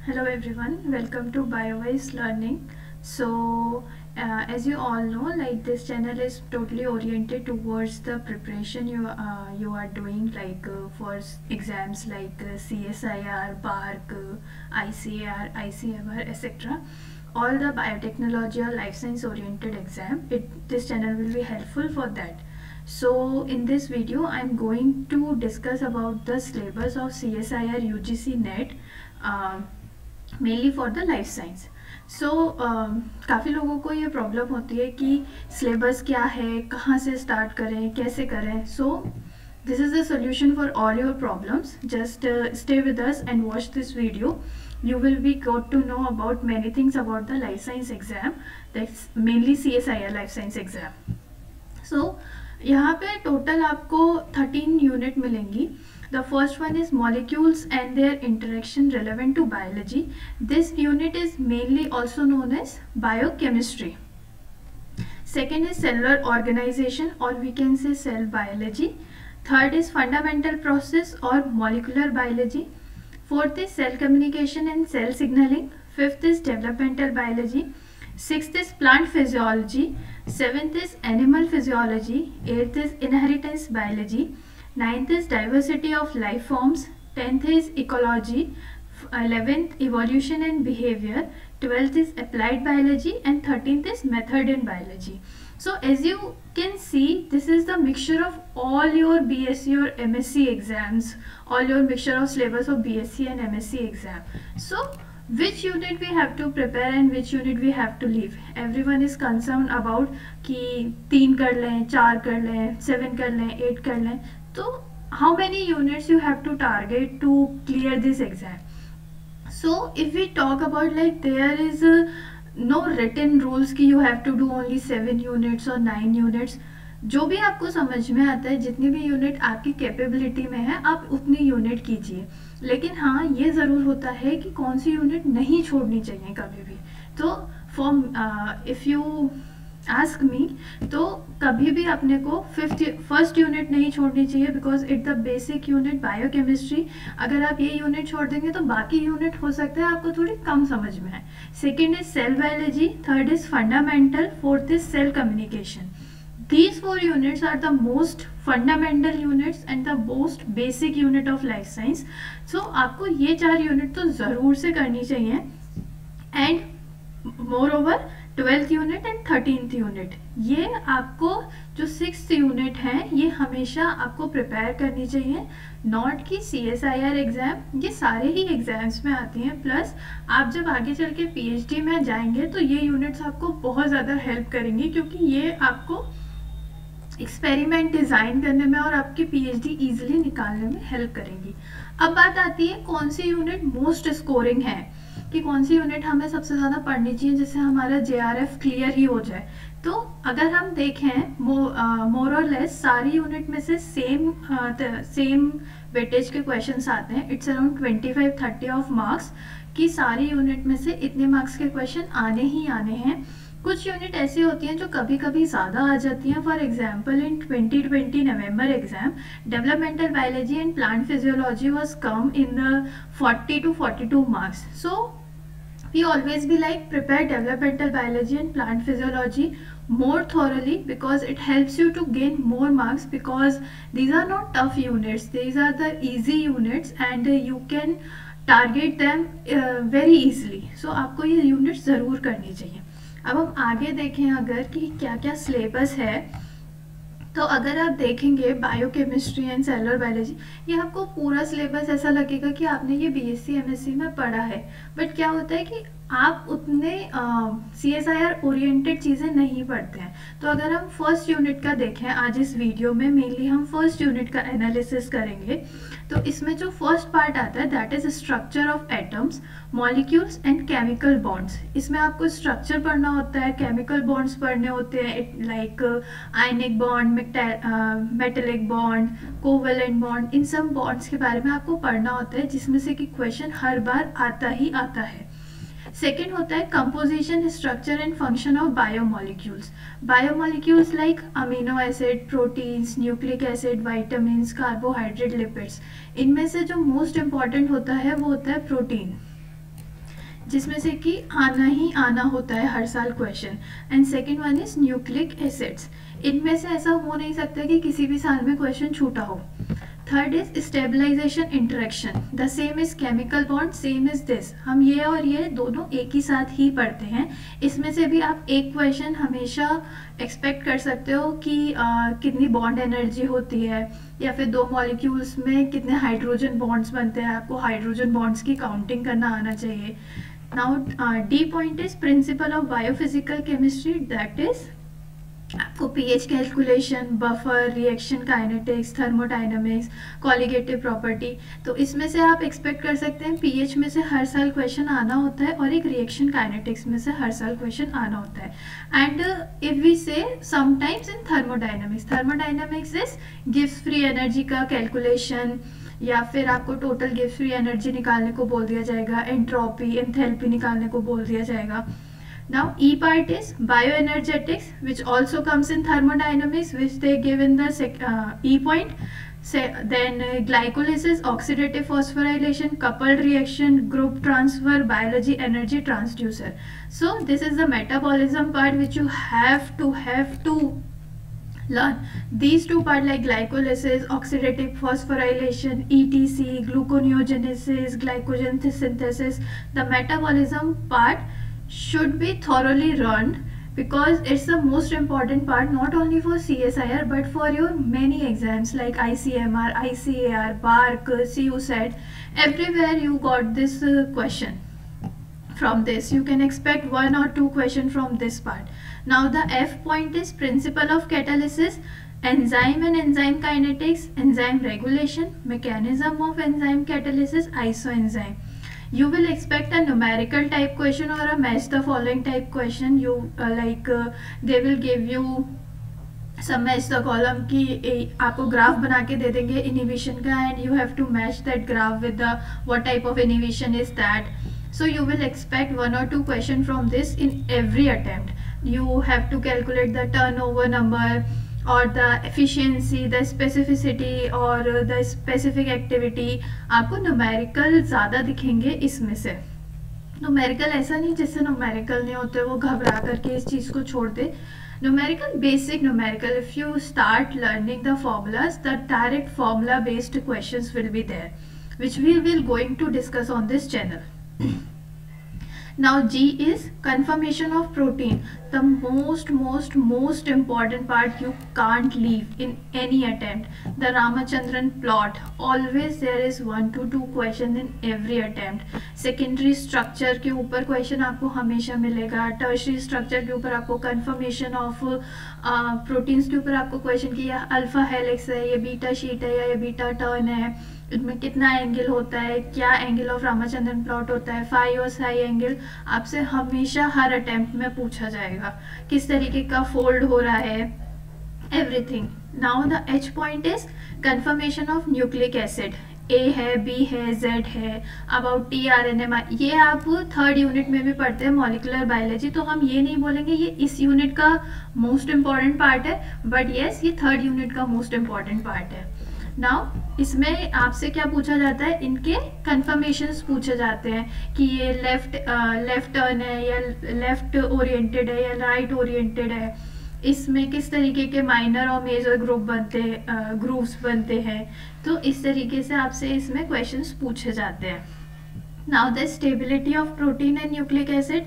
Hello everyone, welcome to BioWise Learning. As you all know, like this channel is totally oriented towards the preparation you are doing, for exams like CSIR, BARC, ICAR, ICMR, etc. All the biotechnology or life science oriented exam. This channel will be helpful for that. So in this video, I am going to discuss about the syllabus of CSIR UGC NET. Mainly for the life science. So काफ़ी लोगों को ये problem होती है कि syllabus क्या है, कहाँ से स्टार्ट करें, कैसे करें. So this is the solution for all your problems. Just stay with us and watch this video. You will be got to know about many things about the life science exam, that's mainly CSIR life science exam. So यहाँ पे total आपको 13 unit मिलेंगी. The first one is molecules and their interaction relevant to biology. This unit is mainly also known as biochemistry. Second is cellular organization, or we can say cell biology. Third is fundamental process or molecular biology. Fourth is cell communication and cell signaling. Fifth is developmental biology. Sixth is plant physiology. Seventh is animal physiology. Eighth is inheritance biology. Ninth is diversity of life forms. 10th is ecology. 11th evolution and behavior. 12th is applied biology, and 13th is method in biology. So as you can see, this is the mixture of all your BSc or MSc exams, all your mixture of syllabus of BSc and MSc exam. So which unit we have to prepare and which unit we have to leave. Everyone is concerned about कि 3 कर लें, 4 कर लें, 7 कर लें, 8 कर लें. तो how many units you have to target to clear this exam? So if we talk about, like, there is no written rules कि you have to do only 7 units or 9 units. जो भी आपको समझ में आता है, जितनी भी यूनिट आपकी कैपेबिलिटी में है, आप उतनी यूनिट कीजिए. लेकिन हाँ, ये ज़रूर होता है कि कौन सी यूनिट नहीं छोड़नी चाहिए कभी भी. तो इफ़ यू आस्क मी, तो कभी भी अपने को फर्स्ट यूनिट नहीं छोड़नी चाहिए, because it the basic unit biochemistry. अगर आप ये यूनिट छोड़ देंगे तो बाकी यूनिट हो सकता है आपको थोड़ी कम समझ में आए. Second is cell biology. Third is fundamental. Fourth is cell communication. These 4 units are the most fundamental units and the most basic unit of life science. So आपको ये 4 यूनिट तो ज़रूर से करनी चाहिए. And more over 12th unit and 13th unit, ये आपको जो 6th यूनिट है, ये हमेशा आपको प्रिपेयर करनी चाहिए. नॉट कि CSIR एग्ज़ाम, ये सारे ही एग्ज़ाम्स में आती हैं. प्लस आप जब आगे चल के PhD में जाएंगे तो ये यूनिट्स आपको बहुत ज़्यादा हेल्प करेंगी, क्योंकि ये आपको एक्सपेरिमेंट डिज़ाइन करने में और आपकी PhD ईजिली निकालने में हेल्प करेंगी. अब बात आती है कौन सी यूनिट मोस्ट स्कोरिंग है, कि कौन सी यूनिट हमें सबसे ज़्यादा पढ़नी चाहिए जिससे हमारा JRF क्लियर ही हो जाए. तो अगर हम देखें, मोर और लेस सारी यूनिट में से सेम वेटेज के क्वेश्चंस आते हैं. इट्स अराउंड 25-30 ऑफ मार्क्स, कि सारी यूनिट में से इतने मार्क्स के क्वेश्चन आने ही आने हैं. कुछ यूनिट ऐसी होती हैं जो कभी कभी ज़्यादा आ जाती हैं. For example in 2020 November exam, developmental biology and plant physiology was come in the 40 to 42 marks. So we always be like prepare developmental biology and plant physiology more thoroughly, because it helps you to gain more marks, because these are not tough units, these are the easy units and you can target them very easily. So आपको ये unit ज़रूर करनी चाहिए. अब हम आगे देखें अगर कि क्या क्या सिलेबस है, तो अगर आप देखेंगे बायोकेमिस्ट्री एंड सेलुलर बायोलॉजी, ये आपको पूरा सिलेबस ऐसा लगेगा कि आपने ये BSc MSc में पढ़ा है. बट क्या होता है कि आप उतने CSIR ओरिएंटेड चीज़ें नहीं पढ़ते हैं. तो अगर हम फर्स्ट यूनिट का देखें, आज इस वीडियो में मेनली हम फर्स्ट यूनिट का एनालिसिस करेंगे. तो इसमें जो फर्स्ट पार्ट आता है, that is structure of atoms, molecules and chemical bonds. इसमें आपको स्ट्रक्चर पढ़ना होता है, केमिकल बॉन्ड्स पढ़ने होते हैं, like ionic bond, metallic bond, covalent bond. इन सब बॉन्ड्स के बारे में आपको पढ़ना होता है, जिसमें से कि क्वेश्चन हर बार आता ही आता है. सेकेंड होता है composition, structure and function of biomolecules. Biomolecules like amino acid, proteins, nucleic acid, vitamins, carbohydrate, lipids. इनमें से जो मोस्ट इम्पॉर्टेंट होता है वो होता है प्रोटीन. जिसमें से कि आना ही आना होता है हर साल question. And second one is nucleic acids, इनमें से ऐसा हो नहीं सकता कि किसी भी साल में क्वेश्चन छूटा हो। Third is stabilisation interaction, the same is chemical bond, same is this, हम ये और ये दोनों एक ही साथ ही पढ़ते हैं। इसमें से भी आप एक क्वेश्चन हमेशा एक्सपेक्ट कर सकते हो कि कितनी बॉन्ड एनर्जी होती है, या फिर दो मॉलिक्यूल्स में कितने हाइड्रोजन बॉन्ड्स बनते हैं, आपको हाइड्रोजन बॉन्ड्स की काउंटिंग करना आना चाहिए। Now D point is principle of biophysical chemistry, that is आपको pH calculation, buffer, reaction kinetics, thermodynamics, colligative property. तो इसमें से आप एक्सपेक्ट कर सकते हैं पीएच में से हर साल क्वेश्चन आना होता है, और एक रिएक्शन काइनेटिक्स में से हर साल क्वेश्चन आना होता है। एंड इफ वी से sometimes in thermodynamics, thermodynamics is gives free energy का कैलकुलेशन, या फिर आपको टोटल गिव्स फ्री एनर्जी निकालने को बोल दिया जाएगा, एंट्रोपी, एंथैल्पी निकालने को बोल दिया जाएगा। Now E part is bioenergetics, which also comes in thermodynamics, which they give in the E point. Then glycolysis, oxidative phosphorylation, coupled reaction, group transfer, biology, energy transducer. So this is the metabolism part which you have to learn. These two parts like glycolysis, oxidative phosphorylation, ETC, gluconeogenesis, glycogen synthesis, the metabolism part should be thoroughly learned, because it's the most important part not only for CSIR but for your many exams like ICMR, ICAR, BARC, CUSET, everywhere you got this question. From this you can expect 1 or 2 questions from this part. Now the F point is principle of catalysis, enzyme and enzyme kinetics, enzyme regulation, mechanism of enzyme catalysis, isoenzyme. You will expect a numerical type question or a match the following type question. You they will give you some match the column की आपको graph बना के दे देंगे inhibition का, and you have to match that graph with the what type of inhibition is that. So you will expect 1 or 2 question from this in every attempt. You have to calculate the turnover number, और the efficiency, the specificity और the specific activity. आपको numerical ज़्यादा दिखेंगे इसमें से। Numerical ऐसा नहीं जिससे न्यूमेरिकल नहीं होते वो घबरा करके इस चीज़ को छोड़ दे। Numerical, basic numerical, if you start learning the formulas, the direct formula based questions will be there, which we will going to discuss on this channel. Now G is conformation of protein, the most important part you can't leave in any attempt. The Ramachandran plot, always there is 1 to 2 question in every attempt. Secondary structure के ऊपर question आपको हमेशा मिलेगा, tertiary structure के ऊपर आपको conformation of proteins के ऊपर आपको question कि यह अल्फा हेलिक्स है, ये बीटा शीट है, या ये बीटा टर्न है, इसमें कितना एंगल होता है, क्या एंगल ऑफ रामाचंद्रन प्लॉट होता है, फाई और साई एंगल आपसे हमेशा हर अटेम्प्ट में पूछा जाएगा, किस तरीके का फोल्ड हो रहा है, everything. Now the H point is conformation of nucleic acid, A है, बी है, जेड है, अबाउट TRNMI, ये आप 3rd यूनिट में भी पढ़ते हैं मॉलिक्यूलर बायोलॉजी, तो हम ये नहीं बोलेंगे ये इस यूनिट का मोस्ट इम्पॉर्टेंट पार्ट है, बट येस ये 3rd यूनिट का मोस्ट इम्पॉर्टेंट पार्ट है। नाउ इसमें आपसे क्या पूछा जाता है, इनके कन्फर्मेशंस पूछे जाते हैं कि ये लेफ्ट टर्न है, या लेफ्ट ओरिएंटेड है, या राइट ओरिएंटेड है, इसमें किस तरीके के माइनर और मेजर ग्रुप्स बनते हैं। तो इस तरीके से आपसे इसमें क्वेश्चंस पूछे जाते हैं। Now the stability of protein and nucleic acid,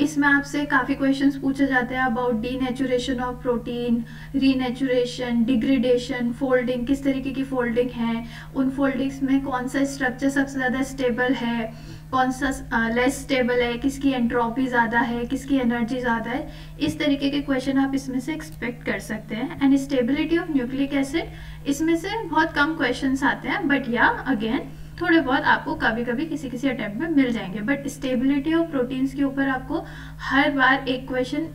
इसमें आपसे काफ़ी क्वेश्चंस पूछे जाते हैं about denaturation of protein, renaturation, degradation, folding, किस तरीके की फोल्डिंग है, उन फोल्डिंग्स में कौन सा स्ट्रक्चर सबसे ज़्यादा स्टेबल है, कौन सा लेस स्टेबल है, किसकी एंट्रोपी ज़्यादा है, किसकी एनर्जी ज़्यादा है। इस तरीके के क्वेश्चन आप इसमें से एक्सपेक्ट कर सकते हैं। And stability of nucleic acid, इसमें से बहुत कम क्वेश्चंस आते हैं, बट या अगेन थोड़े बहुत आपको कभी कभी किसी अटेम्प्ट में मिल जाएंगे, बट स्टेबिलिटी ऑफ प्रोटीन्स के ऊपर आपको हर बार एक क्वेश्चन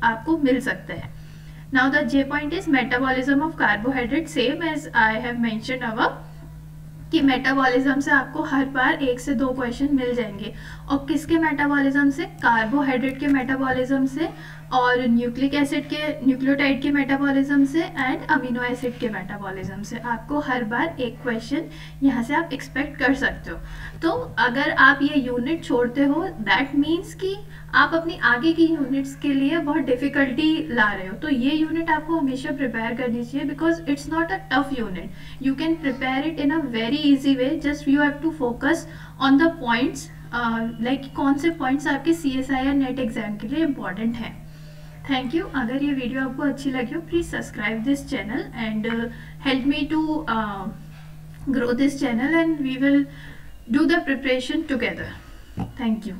आपको मिल सकता है। Now the J point is metabolism of carbohydrate, same as I have mentioned above कि मेटाबॉलिज्म से आपको हर बार 1 से 2 क्वेश्चन मिल जाएंगे। और किसके मेटाबॉलिज्म से? कार्बोहाइड्रेट के मेटाबॉलिज्म से और न्यूक्लिक एसिड के, न्यूक्लियोटाइड के मेटाबॉलिज्म से एंड अमीनो एसिड के मेटाबॉलिज्म से आपको हर बार एक क्वेश्चन यहाँ से आप एक्सपेक्ट कर सकते हो। तो अगर आप ये यूनिट छोड़ते हो दैट मीन्स कि आप अपनी आगे की यूनिट्स के लिए बहुत डिफिकल्टी ला रहे हो। तो ये यूनिट आपको हमेशा प्रिपेयर करनी चाहिए because it's not a tough unit, you can prepare it in a very easy way, just you have to focus on the points, like कौन से पॉइंट्स आपके CSI या नेट एग्जाम के लिए इम्पॉर्टेंट हैं। Thank you. अगर ये video आपको अच्छी लगी हो please subscribe this channel and help me to grow this channel and we will do the preparation together. Thank you.